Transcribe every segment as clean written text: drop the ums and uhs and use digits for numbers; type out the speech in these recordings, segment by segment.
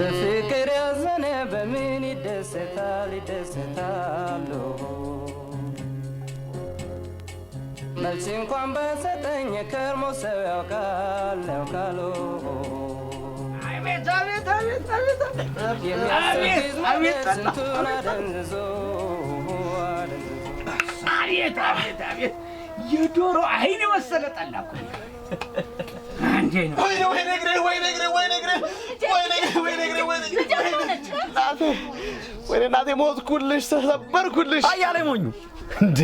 በፍቅር ያዘነ በምን ይደሰታል መልስ እንኳን በሰጠኝ ከርሞ ሰው ያውቃል አቤት ስንቱን አደንዝዞ አቤት የዶሮ አይን መሰለ ጠላኩ አንዴ ነው ወይ እናቴ ሞትኩልሽ ተሰበርኩልሽ አያለኝ ሞኙ እንዴ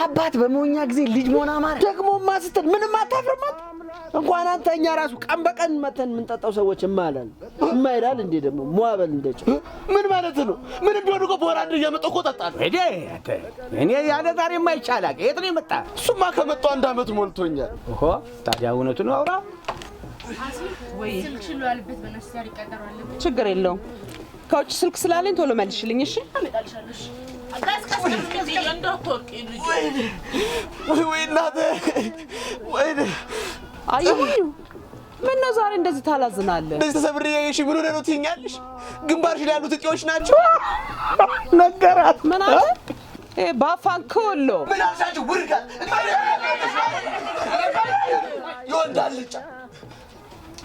አባት በሞኛ ጊዜ ልጅ ሞና ማረ ደግሞማ ስትል ምንም አታፍርም እንኳን አንተኛ ራሱ ቀን በቀን መተን ምን ጠጣው ሰዎች ማለን ማይላል እንዴ ደግሞ ሟበል እንደጭ ምን ማለት ነው ምን ቢሆን እኮ ቦራድ እየመጣው ቆጣጣል እዴ እኔ ያለ ዛሬ የማይቻላል የት ነው የመጣ እሱማ ከመጣው አንድ አመት ሞልቶኛል ኦሆ ታዲያ እውነቱን አውራ ወይ ስልክሽሉ ያለበት በነስያር ይቀደራል ችግር የለውም ከውጭ ስልክ ስላለኝ ቶሎ መልሽልኝ እሺ አመጣልሻለሽ አጋስከስ እንደውቶቂ ልጅ ወይ እናቴ ወይ አይሁን ምን ነው ዛሬ እንደዚህ ታላዝናለህ እንደዚህ ተሰብሬ እሺ ምን ሆነ ነው ትይኛለሽ ግንባርሽ ላይ ያሉት እጤዎች ናቸው ነገራት ምን አለ ባፋን ኮሎ ምን አልሻችሁ ውርጋ ይወንዳልጫ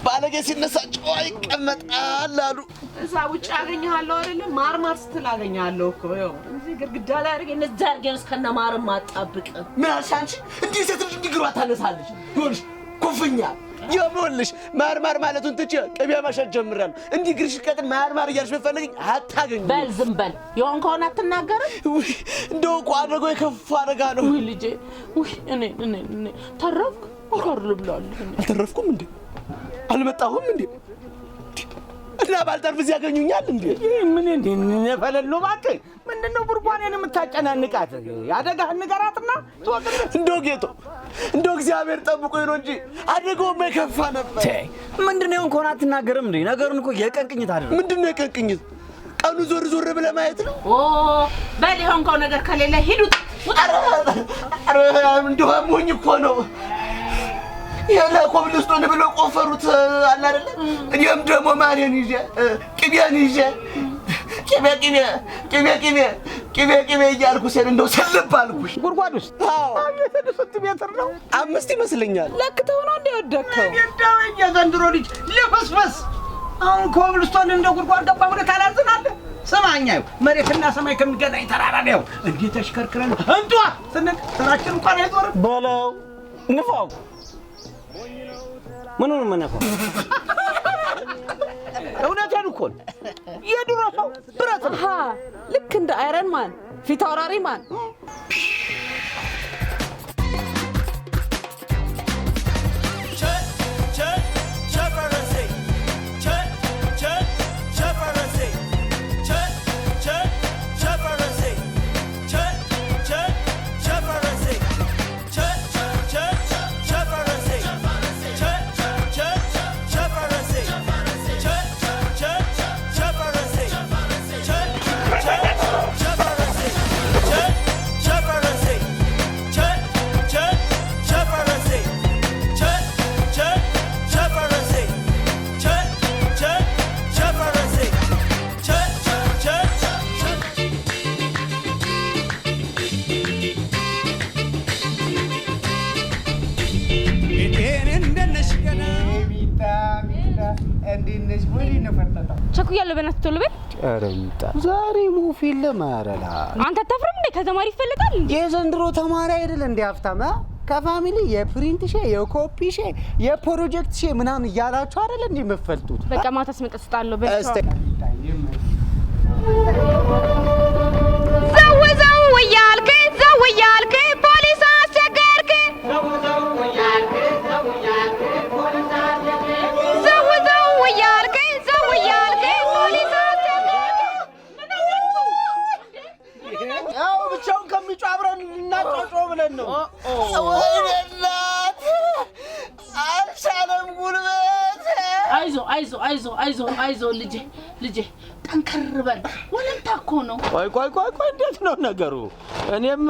ባለጌ ሲነሳ ጨዋ ይቀመጣል አሉ እዛ ውጭ ያገኛለሁ አይደለ ማርማር ስትል አገኛለሁ እኮ ይኸው እዚህ ግድግዳ ላይ አድርጌ እነዛ አድርጌን እስከነ ማርም ማጣብቅ ምን አልሻንቺ እንዲህ ሴት ልጅ እንዲግሯ ታነሳለች ይኸውልሽ ኩፍኛ ይኸውልሽ ማርማር ማለቱን ትቼ ቅቤ መሸጥ ጀምራለሁ እንዲህ ግርሽ ቀጥን ማርማር እያልሽ ብትፈልጊኝ አታገኝ በል ዝም በል ይሆን ከሆነ አትናገርም እንደው እኮ አደረገው የከፋ አደጋ ነው ውይ ልጄ ውይ እኔ ተረፍክ አፈር ልብላለሁ አልተረፍኩም እንዴ አልመጣሁም እንዴ እና ባልተርፍ ያገኙኛል እንዴ ምን እንዴ ነፈለሉ ባከኝ ምንድነው ቡርጓኔን የምታጨናንቃት ያደጋህ ንገራትና እንደው ጌቶ እንደው እግዚአብሔር ጠብቆኝ ነው እንጂ አደጋው መከፋ ነበር ምንድነው እንኳን አትናገርም እንዴ ነገሩን እኮ የቀንቅኝት አይደል ምንድነው የቀንቅኝት ቀኑ ዞር ብለ ማየት ነው በል ይሆን ከሆነ ነገር ከሌለ ሂዱት አረ እንደው አሞኝ እኮ ነው ያለ ኮብልስቶን ብሎ ቆፈሩት አለ አይደል እኔም ደግሞ ማንን ይዤ ቅቤን ይዤ ቅቤ እያልኩ ሲል እንደው ሰልባልኩሽ ጉርጓድ ውስጥ የተደሰት ሜትር ነው 5 ይመስለኛል ለክተው ነው እንደ ወደከው እንደው የዘንድሮ ልጅ ለፈስፈስ አሁን ኮብልስቶን እንደ ጉርጓድ ገባ ብለህ ታላዝናለህ ሰማኛው መሬትና ሰማይ ከሚገናኝ ተራራ ነው እንዴ ተሽከርክረን እንቷ ስንቅ ተራችን እንኳን አይዞርም በለው ንፋው ምኑን መነፈው እውነቴን እኮ የድሮ ሰው ብረት ነው ልክ እንደ አይረን ማን ፊት አውራሪ ማን ቸኩያለሁ በእናትህ ቶሎ በል አረምጣ ዛሬ ሙፊል ለማረላ አንተ ተፍረም እንደ ከተማሪ ይፈልጋል እንዴ የዘንድሮ ተማሪ አይደል እንዴ ሀብታማ ከፋሚሊ የፕሪንት ሼ የኮፒ ሼ የፕሮጀክት ሼ ምናምን ያላችሁ አይደል እንዴ መፈልጡት በቃ ማታስ መቀስጣለሁ በቃ ዘው እያልክ ፖሊስ አስቸገርክ ያው ብቻውን ከሚጮህ አብረን እናጫጮ ብለን ነው ወይኔናት አልቻለም ጉልበት አይዞ ልጄ ጠንከር በል ወለምታ እኮ ነው ቆይ እንዴት ነው ነገሩ እኔም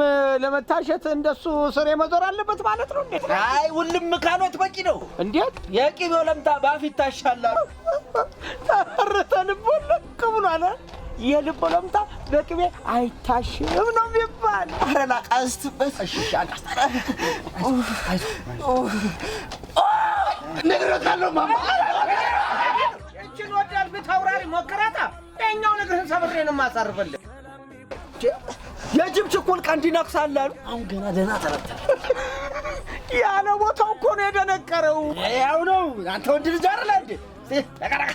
ለመታሸት እንደሱ ስሬ መዞር አለበት ማለት ነው እንዴ አይ ሁሉም ካኖት በቂ ነው እንዴት የቂቤው ለምታ ባፍ ይታሻላል ተርተን ቦለቅ ብሏል። የልብ ለምታ በቅቤ አይታሽም ነው የሚባል። ኧረ ላቃስትበት። እሺ አቃስታ ነግሬሃለሁ ማማ። እችን ወዳል ብታውራሪ ሞክራታ የኛው ነገርን ሰብሬ ነው የማሳርፈልህ። የጅብ ችኩል ቀንድ ይነክሳል አሉ። አሁን ገና ደህና ተረተለ። ያለ ቦታው እኮ ነው የደነቀረው። ያው ነው አንተ ወንድ ልጅ አይደል እንዴ? ተቀረቀ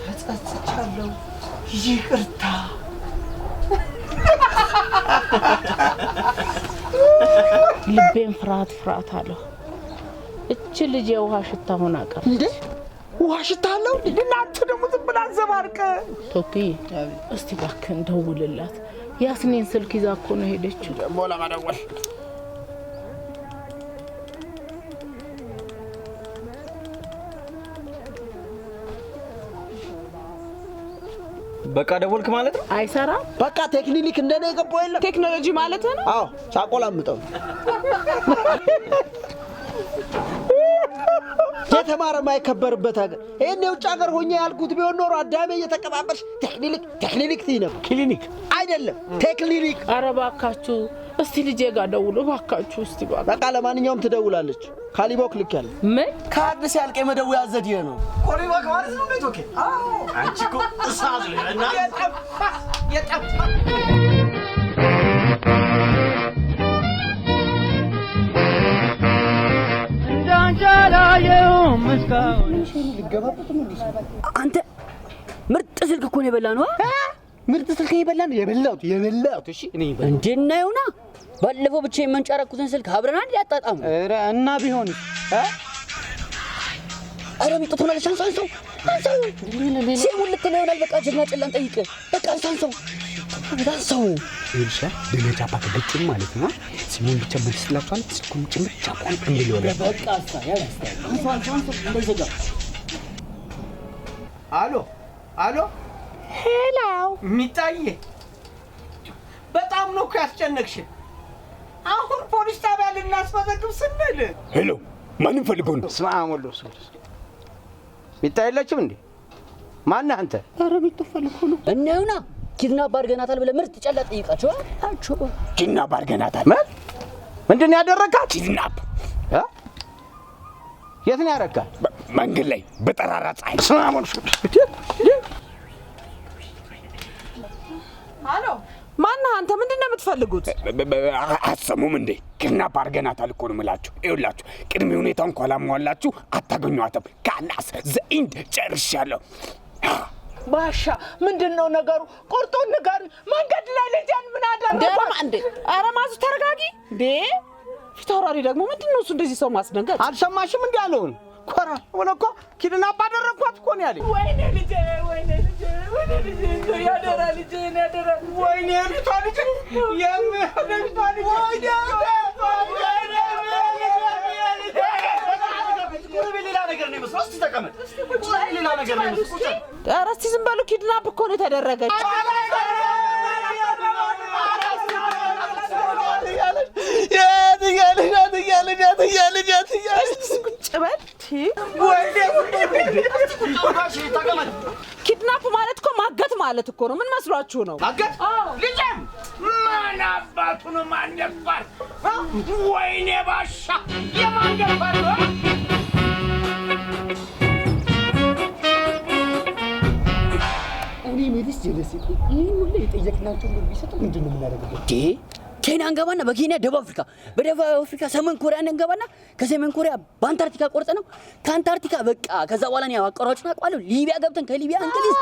ተጸጽቻለሁ፣ ይቅርታ። ልቤን ፍርሃት አለው። እቺ ልጅ የውሃ ሽታ ሆና ቀረ እንዴ? ውሃ ሽታ አለው እንዴ? እናንተ ደግሞ ዝም ብላ ዘባርቀ። ቶኪ እስቲ እባክህ እንደውልላት። ያስኔን ስልክ ይዛ እኮ ነው ሄደችው። ደግሞ ለማደወል በቃ ደወልክ ማለት ነው? አይሰራም። በቃ ቴክኒክ እንደኔ የገባው የለም። ቴክኖሎጂ ማለት ነው? አዎ ሳቆላምጠው የተማረ ማይከበርበት ሀገር። ይሄን የውጭ ሀገር ሆኜ ያልኩት ቢሆን ኖሮ አዳሜ እየተቀባበልሽ ቴክኒክ ትይ ነበር። ክሊኒክ አይደለም ቴክኒክ። ኧረ እባካችሁ እስቲ ልጄ ጋር ደውሉ እባካችሁ። እስቲ በቃ ለማንኛውም ትደውላለች። ካሊቦክ ልክ ያለ ምን ካርድ ሲያልቅ የመደወያ ዘዴ ነው። ኮሊቦክ ማለት ነው ቤት። ኦኬ አንቺ እኮ እሳት ነህ እና የጠፋ አንተ ምርጥ ስልክ እኮ ነው የበላነው። ምርጥ ስልክ የበላሁት። እሺ እኔ እንዴና ይሁና ባለፈው ብቻ የመንጫረኩትን ስልክ አብረን አንድ ያጣጣሙ። ኧረ እና ቢሆን ኧረ ሚጥቶ ነው አንሳንሰው ሲሙን ልትለው ይሆናል። በቃ ጀግና ጨላን ጠይቅ። በቃ አንሳንሰው ይልሻ ደረጃ ባከገጭም ማለት ነው። ሲሙን ብቻ ብስላቷል ስልኩን ጭምር ጫቋን እንግዲህ ይወላል። በቃ አንሳንሰው እንደይዘጋ። አሎ ሄሎ ሚጣዬ፣ በጣም ነው እኮ ያስጨነቅሽን። አሁን ፖሊስ ጣቢያ ልናስመዘግብ ስንል ሄሎ ማንን ፈልገው ነው? ስማ አሞሎ ሚጣ የለችም እንዴ? ማነህ አንተ? ኧረ ሚጣ ፈልገው ነው እና ይሁና ኪድናፕ አድርገናታል ብለህ ምርጥ ጨላ ጠይቃቸው። አቸው ኪድናፕ አድርገናታል። ምንድን ነው ያደረጋት? ኪድናፕ የት ነው ያደረጋት? መንገድ ላይ በጠራራ ፀሐይ። አሎ ማነህ አንተ? ምንድን ነው የምትፈልጉት? አትሰሙም እንዴ? ኪድናፕ አድርገናታል እኮ ነው የምላችሁ። ይኸውላችሁ ቅድመ ሁኔታውን ካላሟላችሁ አታገኟትም። ካላስ ዘኢንድ ጨርሻለሁ። ባሻ ምንድነው ነገሩ? ቁርጡን ንገሩኝ። መንገድ ላይ ልጄን ምን አደረገ እንዴ? ኧረ ማዙ ተረጋጊ እንዴ። ፊት አውራሪ ደግሞ ምንድነው እሱ እንደዚህ ሰው ማስደንገጥ? አልሰማሽም እንዴ ያለውን? ኮራ ወለ እኮ ኪድናፕ አደረኳት እኮ ነው ያለኝ። ወይኔ ልጄ ያደራ ልጄ ያደራ ወይኔ ልጅቷ ልጅ የምልጅቷ ልጅ ሌላ ነገር ነው የሚመስለው። እስቲ ተቀመጥ። ሌላ ነገር ነው የሚመስለው። ኧረ እስቲ ዝም በሉ። ኪድናፕ እኮ ነው የተደረገች። ኪድናፕ ማለት እኮ ማገት ማለት እኮ ነው። ምን መስሏችሁ ነው? ማገት ልጄም ማን አባቱ ነው? ማን ደፋር? ወይኔ ባሻ የማን ደፋር ነው? እኔ ሜዲስ ጀለሲ ይሄን ሁሉ የጠየቅናቸው ነው ቢሰጡ ምንድነው የምናደርገው? ኬንያ እንገባና በኬንያ ደቡብ አፍሪካ፣ በደቡብ አፍሪካ ሰሜን ኮሪያ እንገባና ከሰሜን ኮሪያ በአንታርክቲካ ቆርጠ ነው ከአንታርክቲካ በቃ ከዛ በኋላ ነው አቋራጭና ቋለው ሊቢያ ገብተን ከሊቢያ እንግሊዝ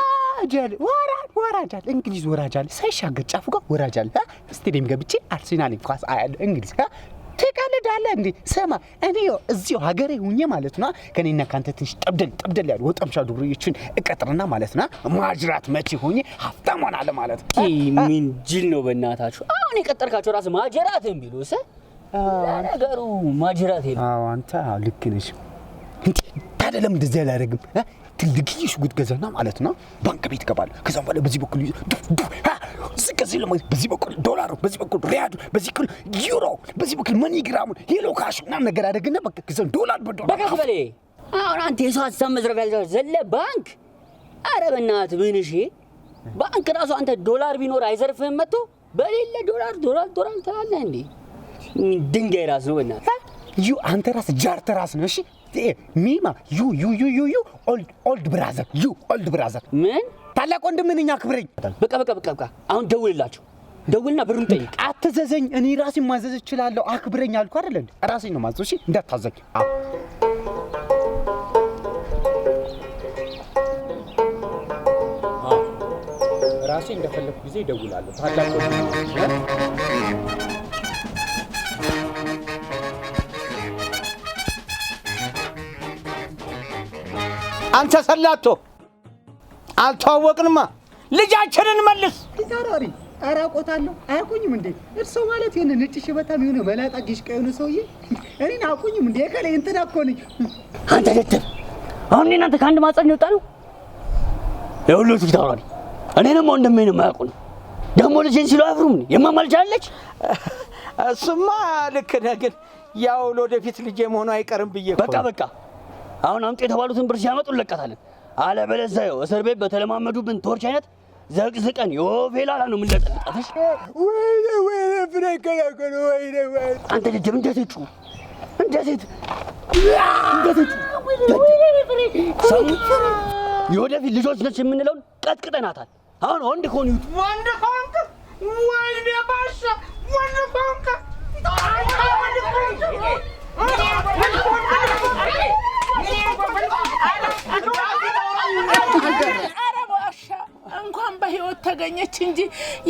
ወራጃል እንግሊዝ ወራጃል ሳይሻገር ጫፉ ጋር ወራጃል። ስቴዲየም ገብቼ አርሴናል ኳስ አያለሁ እንግሊዝ። ትቀልዳለህ እንዴ? ስማ እኔ እዚሁ ሀገሬ ሁኜ ማለት ነው ከኔና ካንተ ትንሽ ጠብደል ያሉ ወጣምሻ ዱርዬዎችን እቀጥርና ማለት ነው ማጅራት መቼ ሆኜ ሀብታም ሆናለሁ ማለት ነው። ምን ጅል ነው በእናታችሁ? አሁን የቀጠርካቸው ራስ ማጅራትን ቢሉስ ነገሩ ማጅራት ይሄ። አዎ አንተ ልክ ነሽ። እንዴ ታዲያ ለምን እንደዚህ አላደርግም? ትልቅ ሽጉጥ ገዛና ማለት ነው ባንክ ቤት እገባለሁ። ከዛም በኋላ በዚህ በኩል ዝቅ ሲል በዚህ በኩል ዶላሩ፣ በዚህ በኩል ሪያዱ፣ በዚህ በኩል ዩሮ፣ በዚህ በኩል መኒግራሙ ሄሎ ካሽ ምናምን ነገር አደረግና በቃ ከዛን ዶላር በዶላር በቃ በለ አሁን አንተ የሰው ሀሳብ መዝረፍ ያልቻለ ዘለ ባንክ ኧረ በእናትህ ምን እሺ ባንክ ራሱ አንተ ዶላር ቢኖር አይዘርፍህም መጥቶ በሌለ ዶላር ትላለህ እንዴ ድንጋይ ራስ ነው በእናትህ ዩ አንተ ራስ ጃርተ ራስ ነው እሺ ሚማ ዩ ኦልድ ብራዘር ምን ታላቅ ወንድም ነኝ አክብረኝ በቃ አሁን ደውልና ብሩን ጠይቅ አትዘዘኝ እኔ ራሴ ማዘዝ እችላለሁ አክብረኝ አልኩ አይደል እንዴ ራሴ ነው ማዘዝ እሺ እንዳታዘኝ ራሴ እንደፈለኩ ጊዜ ደውላለሁ ታላቅ ወንድም አንተ ሰላቶ አልተዋወቅንማ ልጃችንን መልስ ፊታውራሪ አራቆታለሁ አያውቁኝም እንዴ እርሶ ማለት የነ ነጭ ሽበታም የሆነ መላጣ ጊሽቃ የሆነ ሰውዬ እኔን አያውቁኝም እንዴ ከላይ እንትና እኮ ነኝ አንተ ደደብ አሁን እናንተ ከአንድ ማጸን ይወጣ ነው ይኸውልህ ፊታውራሪ እኔንም ወንድሜንም አያውቁኝ ደግሞ ልጄን ሲሉ አያፍሩም የማማልጃለች እሱማ ልክ ነህ ግን ያው ለወደፊት ልጄ መሆኑ አይቀርም ብዬ በቃ አሁን አምጥ የተባሉትን ብር ሲያመጡ ለቀታለን አለበለዚያ እስር ቤት በተለማመዱብን ቶርች አይነት ዘቅዝቀን የፌላላ ነው የምንለጠልጣትሽ ወይኔ ፍሬከላከለ ወይኔ አንተ ደደብ እንደትጩ የወደፊት ልጆች ነች የምንለውን ቀጥቅጠናታል አሁን ወንድ ከሆኑ ወንድ ከሆንክ ወይኔ ባሻ ወንድ ከሆንክ እንኳን በህይወት ተገኘች እንጂ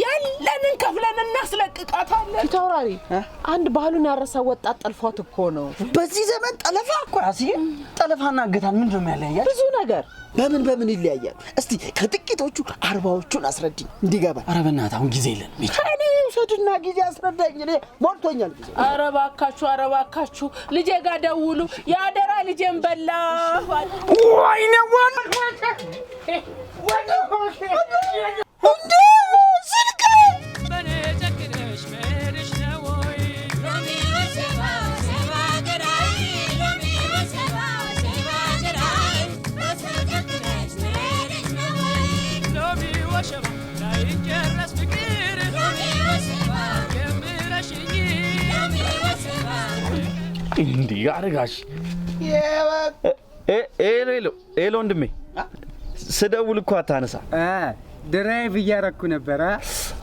ያለንን ከፍለን እናስለቅቃታለን ፊታውራሪ አንድ ባህሉን ያረሰ ወጣት ጠልፏት እኮ ነው በዚህ ዘመን ጠለፋ እኮ አስዬ ጠለፋና እገታን ምንድነው የሚያለያያል ብዙ ነገር በምን ይለያያሉ እስቲ ከጥቂቶቹ 40ዎቹን አስረድኝ እንዲገባ ኧረ በእናትህ አሁን ጊዜ የለን እኔ ውሰድና ጊዜ አስረዳኝ እኔ ሞልቶኛል ጊዜ ኧረ እባካችሁ ልጄ ጋር ደውሉ ያደራ ልጄን በላ ወይኔ እንዴ ስልክ በኔ ጨክነሽ መሄድሽ ነው ወይ ሎሚ ወሸባ ላይጨረስ ፍቅር የምረሽኝ እንዴ አረጋሽ ኤሎ ወንድሜ ስደውል እኮ አታነሳ ድራይቭ እያረኩ ነበር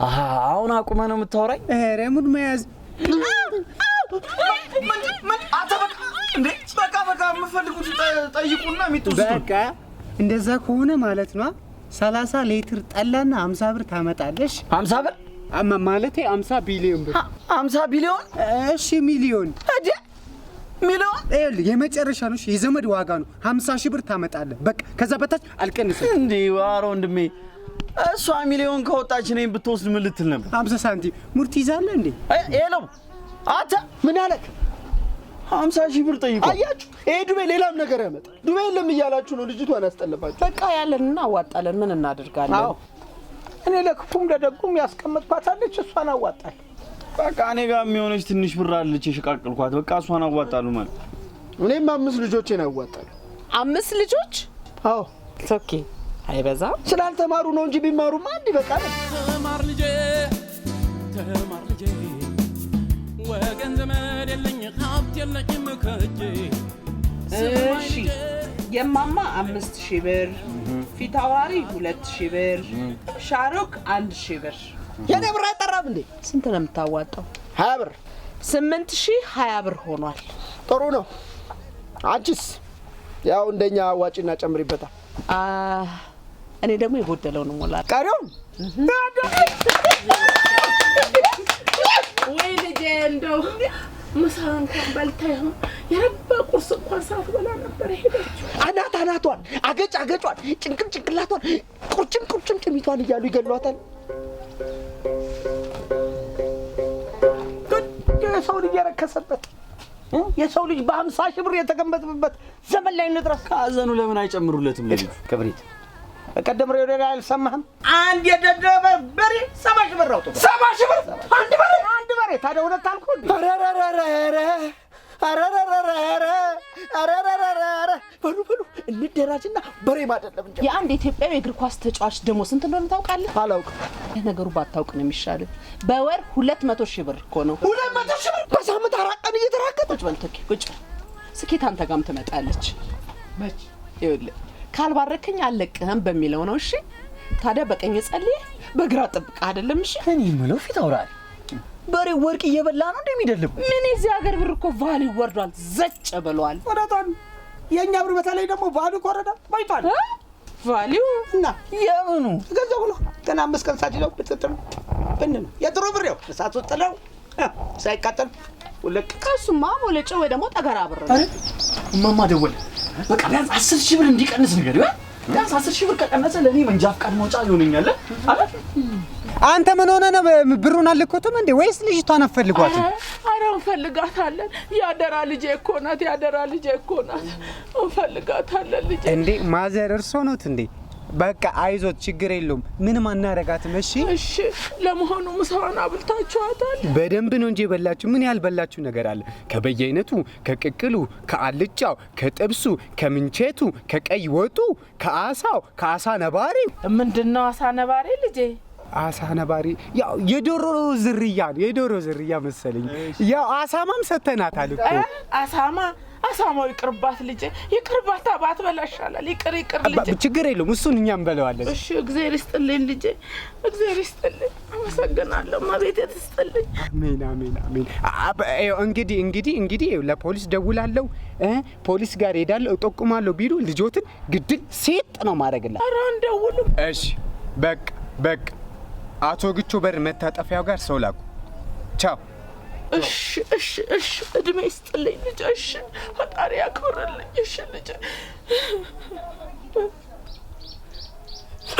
አሁን አቁመ ነው የምታወራኝ ኧረ ሙድ መያዝ በቃ የምፈልጉት ጠይቁና የሚጡስ በቃ እንደዛ ከሆነ ማለት ነው 30 ሊትር ጠላና 50 ብር ታመጣለሽ 50 ብር ማለቴ 50 ቢሊዮን ብር 50 ቢሊዮን እሺ ሚሊዮን ሚሊዮን ይኸውልህ የመጨረሻ ነው የዘመድ ዋጋ ነው 50 ሺህ ብር ታመጣለህ በቃ ከዛ በታች አልቀንስም እንዴ ዋሮ ወንድሜ እሷ ሚሊዮን ከወጣች ነኝ ብትወስድ ምን ልትል ነበር 50 ሳንቲም ሙርት ይዛለህ እንዴ ኤሎ አታ ምን አለክ 50 ሺህ ብር ጠይቁ አያችሁ ይሄ ዱቤ ሌላም ነገር ያመጣ ዱቤ የለም እያላችሁ ነው ልጅቷን ያስጠለፋችሁ በቃ ያለንና አዋጣለን ምን እናደርጋለን አዎ እኔ ለክፉም ለደጉም ያስቀመጥኳታለች እሷን አዋጣል በቃ እኔ ጋር የሚሆነች ትንሽ ብር አለች የሽቃቅልኳት በቃ እሷን አዋጣሉ ማለት እኔም 5 ልጆቼን አዋጣል 5 ልጆች አዎ ኦኬ አይበዛም ስላልተማሩ ነው እንጂ ቢማሩማ አንድ ይበቃል ተማር ልጄ ወገን ዘመድ የለኝ ሀብት የለኝም ከእጄ እሺ የማማ 5000 ብር ፊታውራሪ 2000 ብር ሻሩክ 1000 ብር የኔ ብር አይጠራም እንዴ ስንት ነው የምታዋጣው 20 ብር 8020 ብር ሆኗል ጥሩ ነው አንቺስ ያው እንደኛ አዋጭና ጨምሪበታል እኔ ደግሞ የጎደለውን ሞላል ቀሪውን ወይ ልጄ እንደው ምሳ እንኳን በልታ ይሆን የረባ ቁርስ እንኳን ሳትበላ ነበር ሄደችው አናቷን አገጯን ጭንቅላቷን ቁርጭምጭሚቷን እያሉ ይገሏታል የሰው ልጅ የረከሰበት የሰው ልጅ በ50 ሺህ ብር የተገመተበት ዘመን ላይ እንድረስ ካዘኑ ለምን አይጨምሩለትም ለልጅ ክብሪት ቀደም ሬዲዮ ላይ አልሰማህም? አንድ የደደበ በሬ 70 ሺህ ብር አውጥቶ 70 ሺህ ብር አንድ በሬ ታዲያ እውነት አልኩህ? በሉ እንደራጅና በሬ ማደለም እንጂ የአንድ ኢትዮጵያዊ እግር ኳስ ተጫዋች ደሞዝ ስንት እንደሆነ ታውቃለህ? አላውቅም። ነገሩ ባታውቅ ነው የሚሻለው። በወር 200 ሺህ ብር እኮ ነው። 200 ሺህ ብር በሳምንት 4 ቀን እየተራከተ ቁጭ በል ቶኪ ቁጭ በል። ስኬት አንተ ጋርም ትመጣለች። መች ይኸውልህ ካልባረከኝ አለቅህም በሚለው ነው። እሺ ታዲያ በቀኝ ጸልይ በግራ ጥብቅ አይደለም። እሺ እኔ የምለው ፊት አውራሪ በሬ ወርቅ እየበላ ነው እንደሚደልብ ምን እዚህ ሀገር ብር እኮ ቫልዩ ወርዷል፣ ዘጭ ብሏል። ወራታን የኛ ብር በተለይ ደግሞ ቫልዩ ኮረዳ ባይቷል። ቫልዩ እና የምኑ ገንዘቡ ነው ገና 5 ቀን ሳትይዘው ብትጥም በእነ የጥሩ ብሬው እሳት ወጥለው ሳይቃጠል ወለቅ ከሱማ ሞለጨ ወይ ደግሞ ጠገራ ብር ነው። አረ እማማ ደወለ። በቃ ቢያንስ 10 ሺህ ብር እንዲቀንስ ነገር ይሆን? ቢያንስ 10 ሺህ ብር ከቀነሰ ለኔ መንጃ ፍቃድ መውጫ ይሆነኛል አይደል? አንተ ምን ሆነ ነው ብሩን አልኮቱም እንዴ ወይስ ልጅቷን አፈልጓት? አረ እንፈልጋታለን። ያደራ ልጄ እኮ ናት፣ ያደራ ልጄ እኮ ናት። እንፈልጋታለን ልጄ። እንዴ ማዘር እርሶ ኖት እንዴ? በቃ አይዞት ችግር የለውም ምንም አናረጋትም። እሺ እሺ። ለመሆኑ ምሳዋን አብልታችኋታል? በደንብ ነው እንጂ በላችሁ። ምን ያልበላችሁ ነገር አለ? ከበየአይነቱ፣ ከቅቅሉ፣ ከአልጫው፣ ከጥብሱ፣ ከምንቸቱ፣ ከቀይ ወጡ፣ ከአሳው፣ ከአሳ ነባሪ። ምንድነው አሳ ነባሪ ልጄ? አሳ ነባሪ ያው የዶሮ ዝርያ መሰለኝ። ያው አሳማም ሰተናታል እኮ። አሳማው ይቅርባት ልጄ፣ ይቅርባት። አባት በላሻላል። ይቅር ልጄ። ችግር የለውም እሱን እኛም እንበለዋለን። እሺ እግዚአብሔር ይስጥልኝ ልጄ፣ እግዚአብሔር ይስጥልኝ። አመሰግናለሁ። ማቤቴ ትስጥልኝ። አሜን። እንግዲህ ለፖሊስ ደውላለሁ፣ ፖሊስ ጋር ሄዳለሁ፣ ጠቁማለሁ ቢሉ ልጆትን ግድል ሴት ነው ማድረግላት። ኧረ እንደውልም። እሺ በቃ አቶ ግቾ በር መታጠፊያው ጋር ሰው ላኩ። ቻው። እሺ እድሜ ይስጥልኝ ልጄ። እሺ ፈጣሪ ያክብርልኝ። እሺ ልጄ።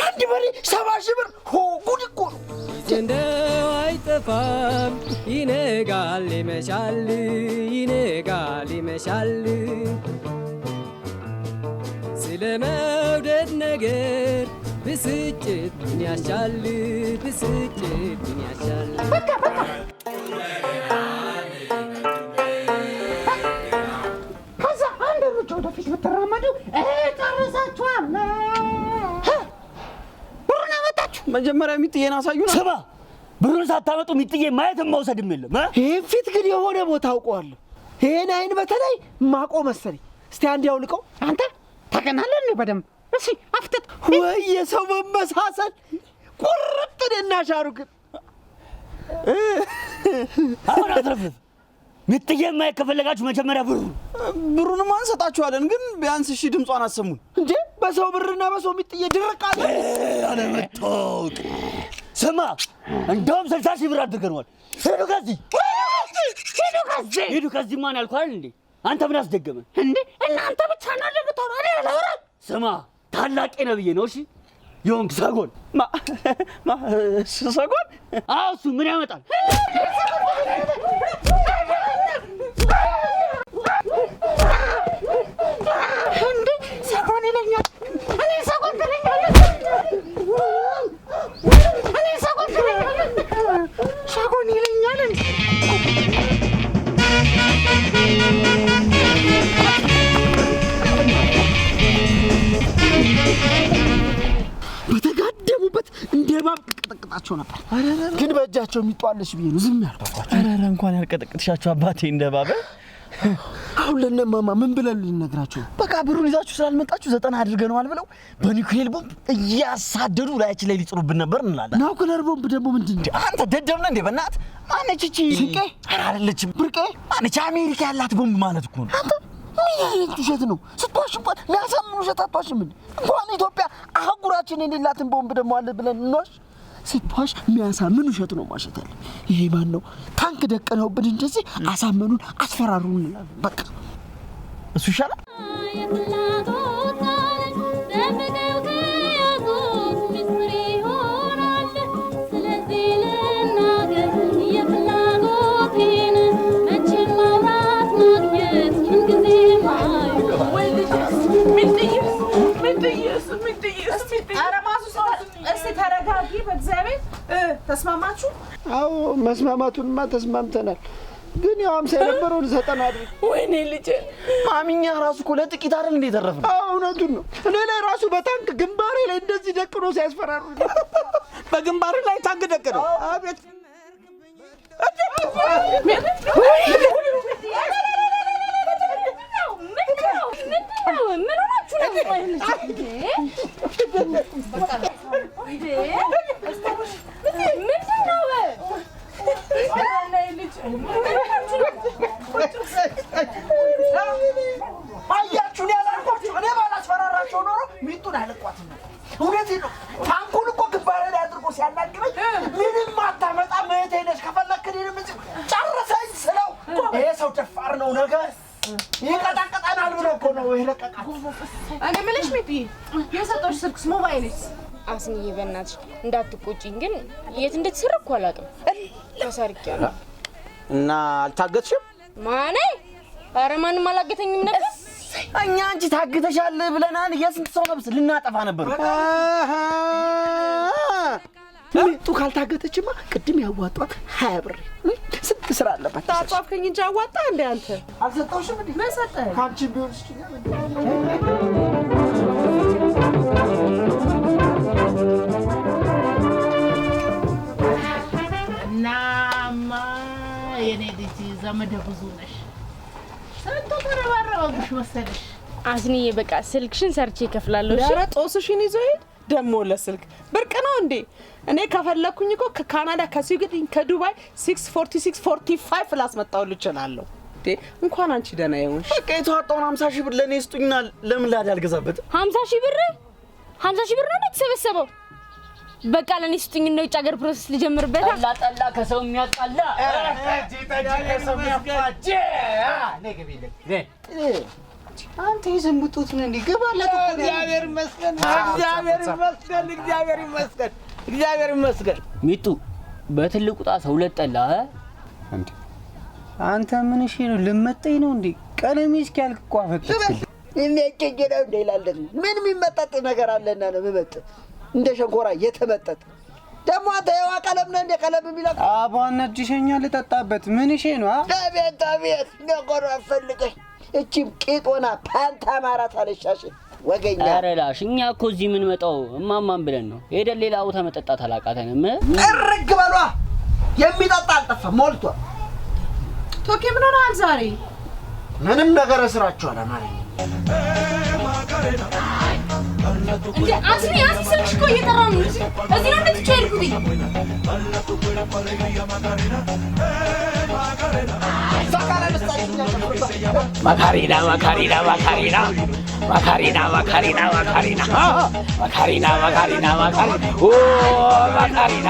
አንድ በሬ 70 ሺህ ብር ጉድ እኮ ነው። እንደው አይጠፋም፣ ይነጋል ይመሻል ስለ መውደድ ነገር ብስጭት ምን ያሻል ከዛ አንድ እርምጃ ወደፊት ብትራመዱ ጨርሳችኋል። ብሩን አመጣችሁ። መጀመሪያ ሚጥዬን አሳዩና። ስማ ብሩን ሳታመጡ ሚጥዬ ማየትም መውሰድም የለም። ይሄን ፊት ግን የሆነ ቦታ አውቀዋለሁ። ይሄን አይን በተለይ ማቆ መሰለኝ። እስቲ አንድ ያውልቀው። አንተ ታቀናለህ እንዴ በደምብ? እሺ አፍተት ወይ የሰው መመሳሰል ቁርጥ ደና ሻሩክ አሁን አትረፍርፍ። ሚጥዬ ማየት ከፈለጋችሁ መጀመሪያ ብሩንም አንሰጣችኋለን፣ ግን ቢያንስ እሺ ድምጿን አሰሙን እንዴ። በሰው ብርና በሰው ሚጥዬ ድርቃለ አለመጣው። ስማ እንደውም 60 ሺህ ብር አድርገናል። ሄዱ ከዚህ ማን ያልኳል እንዴ? አንተ ምን አስደገመ እንዴ? እናንተ ብቻ ነው ለምታወራ አይደል? ስማ ታላቄ ነብዬ ነው። እሺ ዮንግ ሰጎን ሰጎን እሱ ምን ያመጣል? እንዴ ሰጎን ይለኛል። እኔ ሰጎን ትለኛለህ። ሰጎን ይለኛል። በተጋደሙበት እንደ እባብ ቀጠቅጣቸው ነበር። ግን በእጃቸው የሚጧለሽ ብዬ ነው ዝም ያልኳቸው። ኧረ እንኳን ያልቀጠቅጥሻቸው አባቴ እንደ እባብ። አሁን ለነማማ ምን ብለን ልነግራቸው? በቃ ብሩን ይዛችሁ ስላልመጣችሁ 90 አድርገነዋል ብለው በኒውክሌር ቦምብ እያሳደዱ ላያችን ላይ ሊጥሩብን ነበር እንላለን። ኒውክሌር ቦምብ ደግሞ ምንድን ነው? አንተ ደደብ ነህ እንዴ? በእናትህ ማነች እቺ? ስንቄ? ኧረ አይደለችም። ብርቄ? ማነች? አሜሪካ ያላት ቦምብ ማለት እኮ ነው። አንተ ምን አይነት ውሸት ነው? ስትዋሽ እንኳን የሚያሳምን ውሸት አትዋሽም እንዴ? እንኳን ኢትዮጵያ አህጉራችን የሌላትን ቦምብ ደግሞ አለ ብለን እንዋሽ? ስትዋሽ የሚያሳምን ውሸት ነው ማሸት ያለ። ይሄ ማን ነው? ታንክ ደቀነውብን እንደዚህ አሳመኑን፣ አስፈራሩን እንላለን። በቃ እሱ ይሻላል። ኧረ ተረጋጊ በእግዚአብሔር ተስማማችሁ? አዎ መስማማቱንማ ተስማምተናል። ግን ያው 50 የነበረውን 90 አድርግ። ወይኔ ልጄ ማሚኛ ራሱ እኮ ለጥቂት አይደል እንደ ተረፈን። አዎ እውነቱን ነው። እኔ ላይ ራሱ በታንክ ግንባሬ ላይ እንደዚህ ደቅኖ ሲያስፈራሩ በግንባር ላይ ታንክ ደቅነው። አቤት አያችሁን ያላልኳችሁ እኔ ባላስፈራራቸው ኖሮ ሚጡን አለቋትም። እውነቴን ነው። ታንኩን እኮ ግንባሬ ላይ አድርጎ ሲያናግረኝ ምንም አታመጣ መሄድ ሄደሽ ከፈለክ እኔንም እዚህ ጨርሰኝ ስለው ይሄ ሰው ደፋር ነው ነገ ይቀጣቀጣናል ብሎ እኮ ነው የለቀቃት። እኔ የምልሽ ሚፒ የሰጠሁሽ ስልክስ ሞባይልስ? አስንዬ በእናትሽ እንዳትቆጪኝ፣ ግን የት እንደተሰረኩ አላውቅም። ተሰርቄያለሁ። እና አልታገትሽም? ማኔ? ኧረ ማንም አላገተኝም ነበር። እኛ አንቺ ታግተሻል ብለናል። የስንት ሰው ነብስ ልናጠፋ ነበር። ሚጡ ካልታገተችማ ቅድም ያዋጧት 20 ብር ስንት ስራ አለባት። ታጻፍከኝ እንጂ አዋጣ እንደ አንተ አልሰጠውሽም እንዴ? መሰጠህ ካንቺ ቢሆንስ እናማ የኔ ልጅ ዘመደ ብዙ ነሽ። ስንቱ ተረባረበብሽ መሰለሽ። አስንዬ በቃ ስልክሽን ሰርቼ እከፍላለሁ። እሺ ኧረ ጦስሽን ይዞ ሂድ። ደሞ ለስልክ ብርቅ ነው እንዴ? እኔ ከፈለኩኝ እኮ ከካናዳ ከስዊድን ከዱባይ 646 45 ላስመጣውልህ እችላለሁ። እንኳን አንቺ ደህና ይሁንሽ። በቃ የተዋጣውን 50 ሺህ ብር ለኔ ስጡኝና ለምን ላዳ አልገዛበት? 50 ሺህ ብር ነው የተሰበሰበው። በቃ ለኔ ስጡኝ እና ውጭ ሀገር ፕሮሰስ ልጀምርበት። ጠላ ከሰው የሚያጣላ ከሰው የሚያፋጅ አንተ የዘንብጡት ነው እንዴ? ገባላት። እግዚአብሔር ይመስገን፣ እግዚአብሔር ይመስገን፣ እግዚአብሔር ይመስገን፣ እግዚአብሔር ይመስገን። ሚጡ በትልቁ ጣሳ 2 ጠላ እንዴ? አንተ ምን እሺ ነው ልመጠኝ ነው እንዴ? ቀለሜ እስኪያልቅ እኮ አፈጠጥክ። እኔ እጨጀለው እንደ ይላልኝ ምን የሚመጣጥ ነገር አለና ነው መመጥ እንደ ሸንኮራ የተመጠጠ ደግሞ አንተ የዋ ቀለም ነው እንደ ቀለም የሚለው አባና ዲሸኛ ልጠጣበት ምን እሺ ነው? አቤት ነገሩ አፈልገኝ እቺም ቂጦና ፓንታ ማራት አለሻሽ ወገኛ። ኧረ ላሽ እኛ እኮ እዚህ ምን መጣው እማማን ብለን ነው። ሄደን ሌላ ቦታ መጠጣት አላቃተንም። እርግ በሏ የሚጠጣ አልጠፋም ሞልቷል። ቶኬ ምን ሆነሃል ዛሬ? ምንም ነገር ስራችሁ አላማረኝ። እንዴ አስኒ ስልክሽ እኮ እየጠራ ነው። እዚህ ነው እንደተቻልኩት። ማካሪና ማካሪና ማካሪና ማካሪና ማካሪና ማካሪና ማካሪና ማካሪና ማካሪና ኦ ማካሪና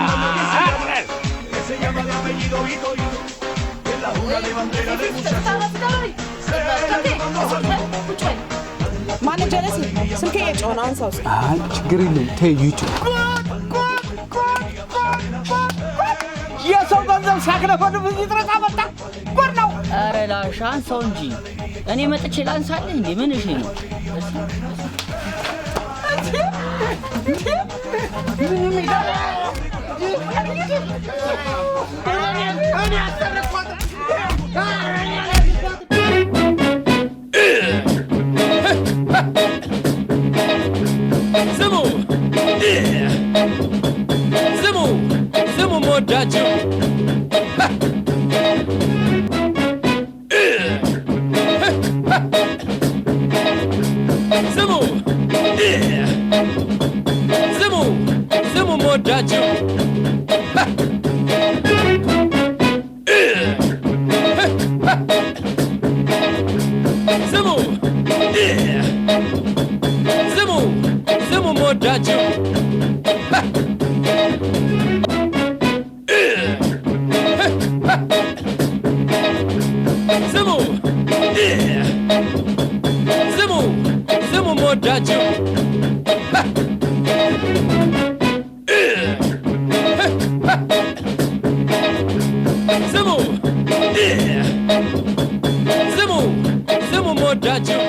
ማን ጀለስ ስልኬ የጮና አንሳው። አይ ችግር የለም ተይዩት። የሰው ገንዘብ ሳክለፈዱ ብዙ ጥረታ መጣ ጉድ ነው። ኧረ ላሽ አንሳው እንጂ እኔ መጥቼ ላንሳልህ እንዴ? ምን እሺ ነው? ስሙ ሞዳችሁ ስሙ ሞዳችሁ ስሙ ሞዳችሁ ስሙ ሞዳችሁ ስሙ ሞዳችሁ